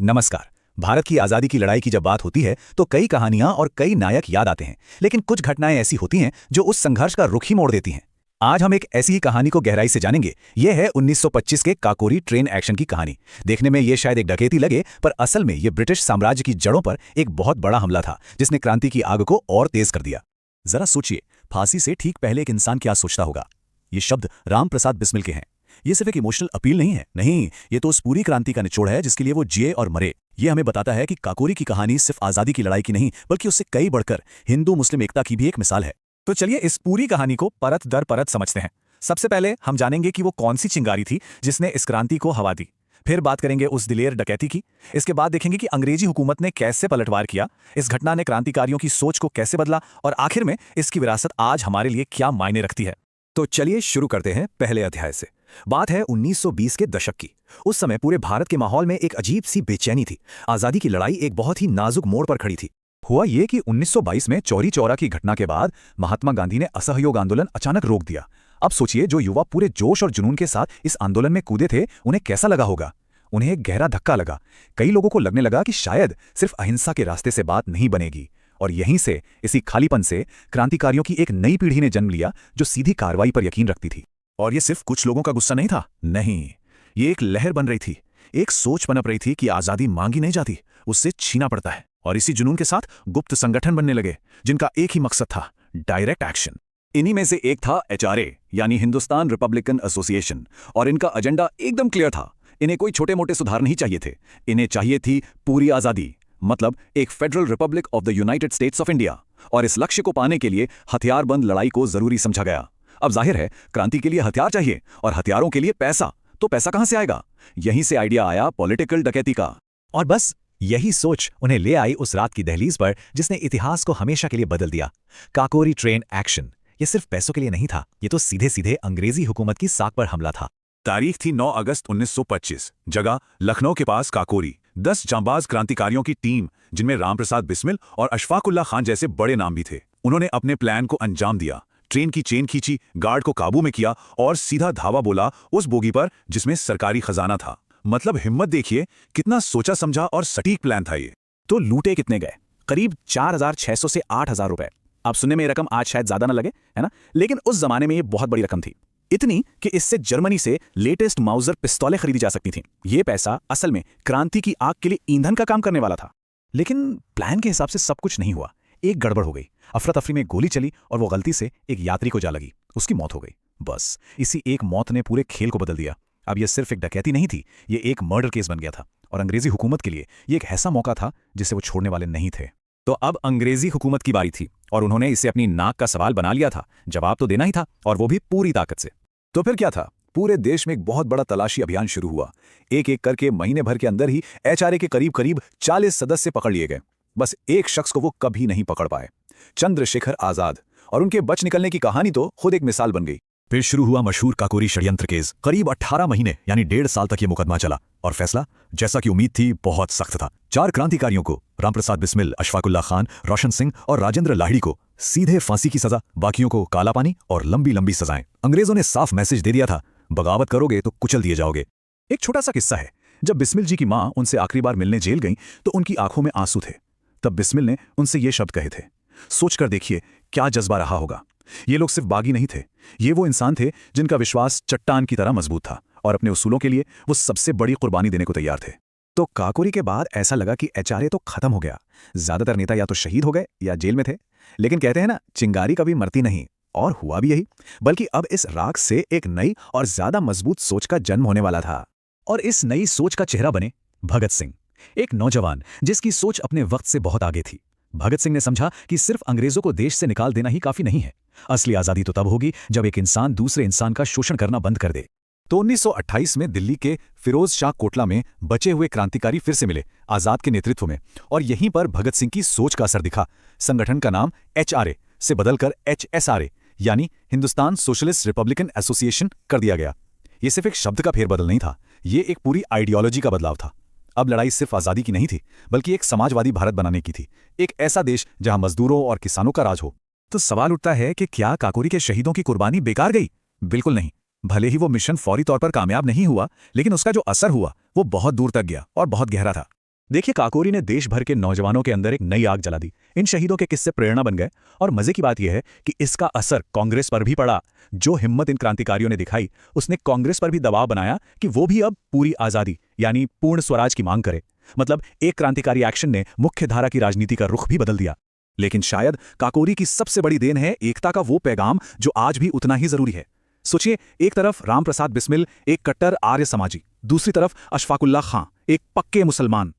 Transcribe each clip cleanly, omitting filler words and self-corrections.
नमस्कार। भारत की आज़ादी की लड़ाई की जब बात होती है तो कई कहानियां और कई नायक याद आते हैं, लेकिन कुछ घटनाएं ऐसी होती हैं जो उस संघर्ष का रुख ही मोड़ देती हैं। आज हम एक ऐसी ही कहानी को गहराई से जानेंगे। यह है 1925 के काकोरी ट्रेन एक्शन की कहानी। देखने में यह शायद एक डकैती लगे, पर असल में यह ब्रिटिश साम्राज्य की जड़ों पर एक बहुत बड़ा हमला था जिसने क्रांति की आग को और तेज कर दिया। जरा सोचिए, फांसी से ठीक पहले एक इंसान क्या सोचता होगा। ये शब्द राम प्रसाद बिस्मिल के हैं। ये सिर्फ एक इमोशनल अपील नहीं है, नहीं, ये तो उस पूरी क्रांति का निचोड़ है जिसके लिए वो जिए और मरे। ये हमें बताता है कि काकोरी की कहानी सिर्फ आजादी की लड़ाई की नहीं, बल्कि उससे कई बढ़कर हिंदू मुस्लिम एकता की भी एक मिसाल है। तो चलिए इस पूरी कहानी को परत दर परत समझते हैं। सबसे पहले हम जानेंगे कि वो कौन सी चिंगारी थी जिसने इस क्रांति को हवा दी। फिर बात करेंगे उस दिलेर डकैती की। इसके बाद देखेंगे कि अंग्रेजी हुकूमत ने कैसे पलटवार किया, इस घटना ने क्रांतिकारियों की सोच को कैसे बदला, और आखिर में इसकी विरासत आज हमारे लिए क्या मायने रखती है। तो चलिए शुरू करते हैं पहले अध्याय से। बात है 1920 के दशक की। उस समय पूरे भारत के माहौल में एक अजीब सी बेचैनी थी। आजादी की लड़ाई एक बहुत ही नाजुक मोड़ पर खड़ी थी। हुआ ये कि 1922 में चौरी चौरा की घटना के बाद महात्मा गांधी ने असहयोग आंदोलन अचानक रोक दिया। अब सोचिए, जो युवा पूरे जोश और जुनून के साथ इस आंदोलन में कूदे थे, उन्हें कैसा लगा होगा। उन्हें एक गहरा धक्का लगा। कई लोगों को लगने लगा कि शायद सिर्फ अहिंसा के रास्ते से बात नहीं बनेगी, और यहीं से, इसी खालीपन से क्रांतिकारियों की एक नई पीढ़ी ने जन्म लिया जो सीधी कार्रवाई पर यकीन रखती थी। और ये सिर्फ कुछ लोगों का गुस्सा नहीं था, नहीं, ये एक लहर बन रही थी। एक सोच पनप रही थी कि आजादी मांगी नहीं जाती, उससे छीना पड़ता है। और इसी जुनून के साथ गुप्त संगठन बनने लगे जिनका एक ही मकसद था, डायरेक्ट एक्शन। इन्हीं में से एक था HRA यानी हिंदुस्तान रिपब्लिकन एसोसिएशन, और इनका एजेंडा एकदम क्लियर था। इन्हें कोई छोटे मोटे सुधार नहीं चाहिए थे, इन्हें चाहिए थी पूरी आजादी, मतलब एक federal Republic of the United states of India. और इस लक्ष्य को पाने के लिए हथियारबंद लड़ाई को जरूरी समझा गया। अब जाहिर है, क्रांति के लिए हथियार चाहिए और हथियारों के लिए पैसा। तो पैसा कहां से आएगा? यहीं से आइडिया आया पॉलिटिकल डकैती का। और बस यही सोच उन्हें ले आई उस रात की दहलीज पर जिसने इतिहास को हमेशा के लिए बदल दिया। Kakori train action. ये सिर्फ पैसों के लिए नहीं था, ये तो सीधे सीधे अंग्रेजी हुकूमत की साख पर हमला था। तारीख थी 9 अगस्त 1925। जगह लखनऊ के पास काकोरी। 10 जांबाज क्रांतिकारियों की टीम, जिनमें रामप्रसाद बिस्मिल और अशफाकुल्ला खान जैसे बड़े नाम भी थे, उन्होंने अपने प्लान को अंजाम दिया। ट्रेन की चेन खींची, गार्ड को काबू में किया और सीधा धावा बोला उस बोगी पर जिसमें सरकारी खजाना था। मतलब हिम्मत देखिए, कितना सोचा समझा और सटीक प्लान था ये। तो लूटे कितने गए? करीब 4,600 से 8,000 रुपए। आप सुनने में ये रकम आज शायद ज्यादा न लगे, है ना, लेकिन उस जमाने में ये बहुत बड़ी रकम थी। इतनी कि इससे जर्मनी से लेटेस्ट माउजर पिस्तौलें खरीदी जा सकती थीं। ये पैसा असल में क्रांति की आग के लिए ईंधन का काम करने वाला था। लेकिन प्लान के हिसाब से सब कुछ नहीं हुआ। एक गड़बड़ हो गई। अफरा तफरी में गोली चली और वो गलती से एक यात्री को जा लगी। उसकी मौत हो गई। बस इसी एक मौत ने पूरे खेल को बदल दिया। अब यह सिर्फ एक डकैती नहीं थी, ये एक मर्डर केस बन गया था। और अंग्रेजी हुकूमत के लिए ये एक ऐसा मौका था जिसे वो छोड़ने वाले नहीं थे। तो अब अंग्रेजी हुकूमत की बारी थी और उन्होंने इसे अपनी नाक का सवाल बना लिया था। जवाब तो देना ही था, और वो भी पूरी ताकत से। तो फिर क्या था? पूरे देश में एक बहुत बड़ा तलाशी अभियान शुरू हुआ। एक एक करके महीने भर के अंदर ही HRA के करीब करीब 40 सदस्य पकड़ लिए गए। बस एक शख्स को वो कभी नहीं पकड़ पाए, चंद्रशेखर आजाद। और उनके बच निकलने की कहानी तो खुद एक मिसाल बन गई। फिर शुरू हुआ मशहूर काकोरी षड्यंत्र केस। करीब 18 महीने यानी 1.5 साल तक ये मुकदमा चला, और फैसला, जैसा कि उम्मीद थी, बहुत सख्त था। 4 क्रांतिकारियों को, रामप्रसाद बिस्मिल, अशफाकुल्ला खान, रोशन सिंह और राजेंद्र लाहिड़ी को सीधे फांसी की सजा, बाकियों को काला पानी और लंबी लंबी सजाएं। अंग्रेजों ने साफ मैसेज दे दिया था, बगावत करोगे तो कुचल दिए जाओगे। एक छोटा सा किस्सा है। जब बिस्मिल जी की मां उनसे आखिरी बार मिलने जेल गईं तो उनकी आंखों में आंसू थे। तब बिस्मिल ने उनसे ये शब्द कहे थे, सोचकर देखिए क्या जज्बा रहा होगा। ये लोग सिर्फ बागी नहीं थे, ये वो इंसान थे जिनका विश्वास चट्टान की तरह मजबूत था, और अपने उसूलों के लिए वो सबसे बड़ी कुर्बानी देने को तैयार थे। तो काकोरी के बाद ऐसा लगा कि HRA तो खत्म हो गया। ज्यादातर नेता या तो शहीद हो गए या जेल में थे। लेकिन कहते हैं ना, चिंगारी कभी मरती नहीं, और हुआ भी यही। बल्कि अब इस राख से एक नई और ज्यादा मजबूत सोच का जन्म होने वाला था। और इस नई सोच का चेहरा बने भगत सिंह, एक नौजवान जिसकी सोच अपने वक्त से बहुत आगे थी। भगत सिंह ने समझा कि सिर्फ अंग्रेजों को देश से निकाल देना ही काफी नहीं है। असली आजादी तो तब होगी जब एक इंसान दूसरे इंसान का शोषण करना बंद कर दे। तो 1928 में दिल्ली के फिरोज शाह कोटला में बचे हुए क्रांतिकारी फिर से मिले आजाद के नेतृत्व में, और यहीं पर भगत सिंह की सोच का असर दिखा। संगठन का नाम HRA से बदलकर HSRA यानी हिंदुस्तान सोशलिस्ट रिपब्लिकन एसोसिएशन कर दिया गया। ये सिर्फ एक शब्द का फेरबदल नहीं था, ये एक पूरी आइडियोलॉजी का बदलाव था। अब लड़ाई सिर्फ आजादी की नहीं थी, बल्कि एक समाजवादी भारत बनाने की थी। एक ऐसा देश जहां मजदूरों और किसानों का राज हो। तो सवाल उठता है कि क्या काकोरी के शहीदों की कुर्बानी बेकार गई? बिल्कुल नहीं। भले ही वो मिशन फौरी तौर पर कामयाब नहीं हुआ, लेकिन उसका जो असर हुआ वो बहुत दूर तक गया और बहुत गहरा था। देखिए, काकोरी ने देश भर के नौजवानों के अंदर एक नई आग जला दी। इन शहीदों के किस्से प्रेरणा बन गए और मजे की बात यह है कि इसका असर कांग्रेस पर भी पड़ा। जो हिम्मत इन क्रांतिकारियों ने दिखाई, उसने कांग्रेस पर भी दबाव बनाया कि वो भी अब पूरी आजादी यानी पूर्ण स्वराज की मांग करे। मतलब एक क्रांतिकारी एक्शन ने मुख्य धारा की राजनीति का रुख भी बदल दिया। लेकिन शायद काकोरी की सबसे बड़ी देन है एकता का वो पैगाम जो आज भी उतना ही जरूरी है। सोचिए, एक तरफ रामप्रसाद बिस्मिल, एक कट्टर आर्य समाजी, दूसरी तरफ अशफाकुल्लाह खां, एक पक्के मुसलमान।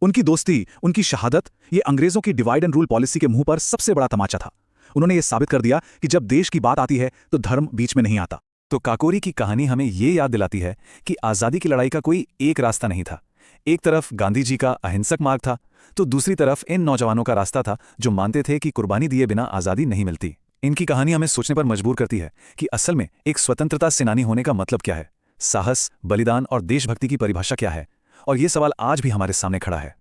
उनकी दोस्ती, उनकी शहादत, ये अंग्रेजों की डिवाइड एंड रूल पॉलिसी के मुंह पर सबसे बड़ा तमाचा था। उन्होंने ये साबित कर दिया कि जब देश की बात आती है तो धर्म बीच में नहीं आता। तो काकोरी की कहानी हमें ये याद दिलाती है कि आज़ादी की लड़ाई का कोई एक रास्ता नहीं था। एक तरफ गांधी जी का अहिंसक मार्ग था, तो दूसरी तरफ इन नौजवानों का रास्ता था जो मानते थे कि कुर्बानी दिए बिना आज़ादी नहीं मिलती। इनकी कहानी हमें सोचने पर मजबूर करती है कि असल में एक स्वतंत्रता सेनानी होने का मतलब क्या है, साहस, बलिदान और देशभक्ति की परिभाषा क्या है। और ये सवाल आज भी हमारे सामने खड़ा है।